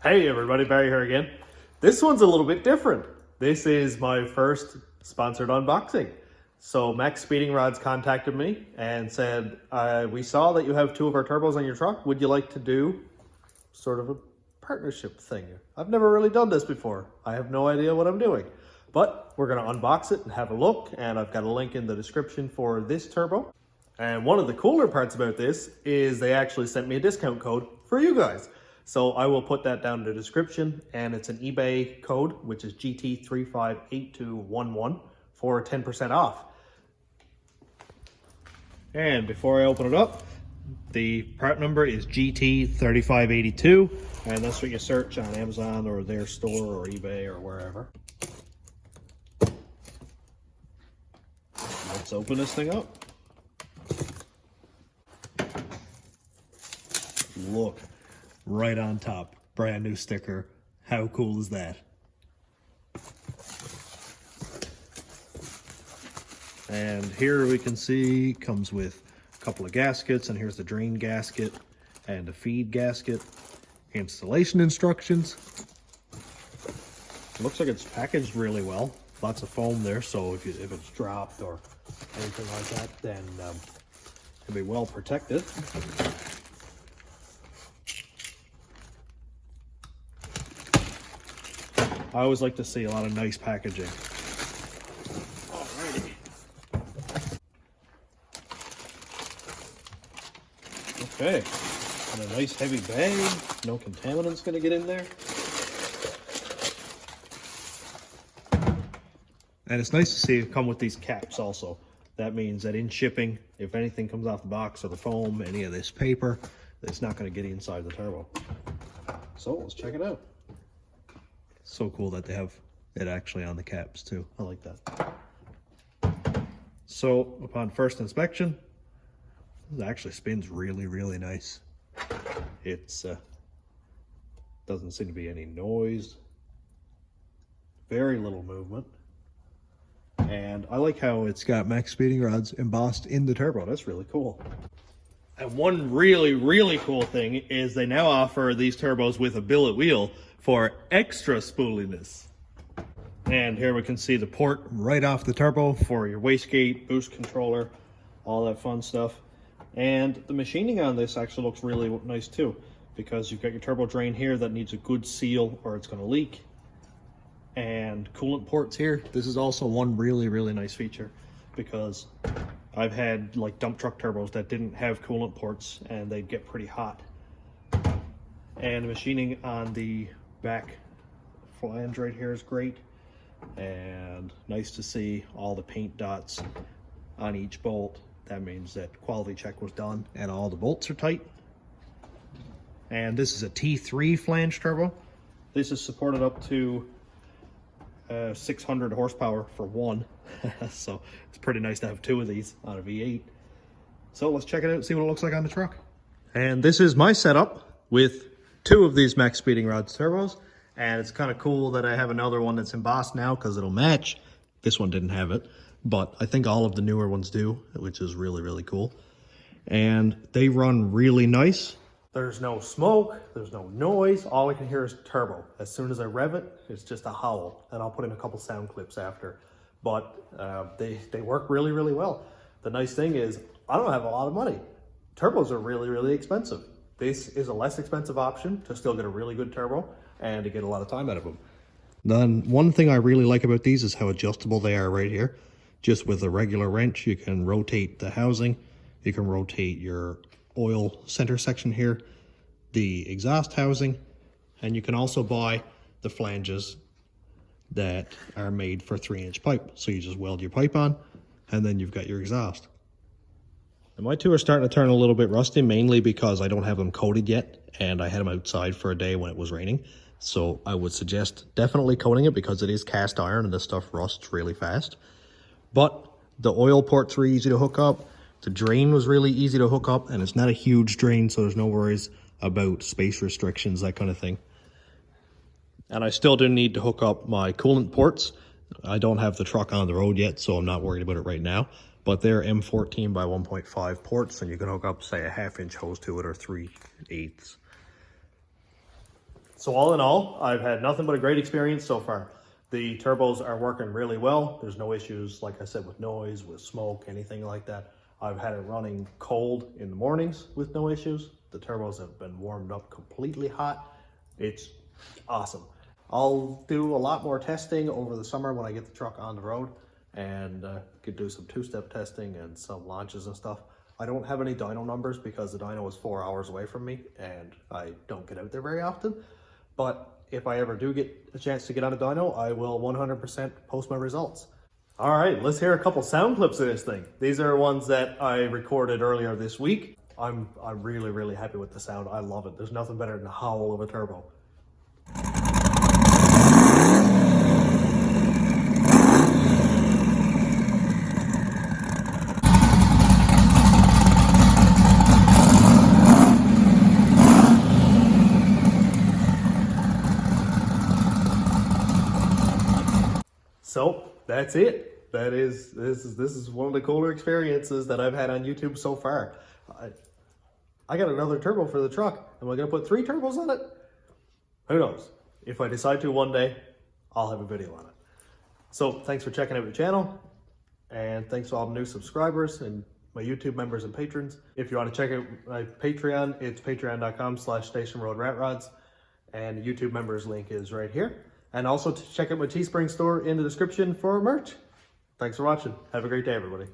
Hey everybody, Barry here again. This one's a little bit different. This is my first sponsored unboxing. So Maxpeedingrods contacted me and said, we saw that you have two of our turbos on your truck. Would you like to do sort of a partnership thing? I've never really done this before. I have no idea what I'm doing. But we're gonna unbox it and have a look, and I've got a link in the description for this turbo. And one of the cooler parts about this is they actually sent me a discount code for you guys. So I will put that down in the description, and it's an eBay code, which is GT358211 for 10% off. And before I open it up, the part number is GT3582, and that's what you search on Amazon or their store or eBay or wherever. Let's open this thing up. Look. Right on top, brand new sticker. How cool is that? And here we can see comes with a couple of gaskets, and here's the drain gasket and a feed gasket. Installation instructions. Looks like it's packaged really well. Lots of foam there, so if it's dropped or anything like that, then it'll be well protected. I always like to see a lot of nice packaging. Alrighty. Okay, and a nice heavy bag. No contaminants gonna get in there. And it's nice to see it come with these caps also. That means that in shipping, if anything comes off the box or the foam, any of this paper, it's not gonna get inside the turbo. So let's check it out. So cool that they have it actually on the caps too. I like that. So upon first inspection, it actually spins really, really nice. It's doesn't seem to be any noise. Very little movement. And I like how it's got Maxpeedingrods embossed in the turbo. That's really cool. And one really, really cool thing is they now offer these turbos with a billet wheel for extra spooliness. And here we can see the port right off the turbo for your wastegate, boost controller, all that fun stuff. And the machining on this actually looks really nice too, because you've got your turbo drain here that needs a good seal or it's going to leak. And coolant ports here. This is also one really, really nice feature, because I've had like dump truck turbos that didn't have coolant ports and they'd get pretty hot. And the machining on the back flange right here is great, and nice to see all the paint dots on each bolt. That means that quality check was done and all the bolts are tight. And this is a T3 flange turbo. This is supported up to 600 horsepower for one. So it's pretty nice to have two of these on a V8. So let's check it out and see what it looks like on the truck. And this is my setup with two of these Maxpeedingrods turbos, and it's kind of cool that I have another one that's embossed now because it'll match. This one didn't have it, but I think all of the newer ones do, which is really, really cool. And they run really nice. There's no smoke, there's no noise. All I can hear is turbo. As soon as I rev it, it's just a howl, and I'll put in a couple sound clips after. But they work really, really well. The nice thing is I don't have a lot of money. Turbos are really, really expensive. This is a less expensive option to still get a really good turbo and to get a lot of time out of them. Then one thing I really like about these is how adjustable they are right here. Just with a regular wrench, you can rotate the housing. You can rotate your oil center section here, the exhaust housing, and you can also buy the flanges that are made for 3-inch pipe. So you just weld your pipe on, and then you've got your exhaust. And my two are starting to turn a little bit rusty, mainly because I don't have them coated yet, and I had them outside for a day when it was raining. So I would suggest definitely coating it, because it is cast iron and this stuff rusts really fast. But the oil ports were easy to hook up. The drain was really easy to hook up, and it's not a huge drain, so there's no worries about space restrictions, that kind of thing. And I still do need to hook up my coolant ports. I don't have the truck on the road yet, so I'm not worried about it right now. But they're M14 by 1.5 ports, and you can hook up, say, a 1/2-inch hose to it or 3/8. So all in all, I've had nothing but a great experience so far. The turbos are working really well. There's no issues, like I said, with noise, with smoke, anything like that. I've had it running cold in the mornings with no issues. The turbos have been warmed up completely hot. It's awesome. I'll do a lot more testing over the summer when I get the truck on the road, and could do some two-step testing and some launches and stuff. I don't have any dyno numbers because the dyno is 4 hours away from me and I don't get out there very often. But if I ever do get a chance to get on a dyno, I will 100% post my results. All right, let's hear a couple sound clips of this thing. These are ones that I recorded earlier this week. I'm really, really happy with the sound. I love it. There's nothing better than the howl of a turbo. So that's it. This is one of the cooler experiences that I've had on YouTube so far. I got another turbo for the truck. Am I gonna put 3 turbos on it? Who knows? If I decide to one day, I'll have a video on it. So thanks for checking out the channel, and thanks to all the new subscribers and my YouTube members and patrons. If you want to check out my Patreon, it's patreon.com/stationroadratrods, and the YouTube members link is right here. And also to check out my Teespring store in the description for merch. Thanks for watching. Have a great day, everybody.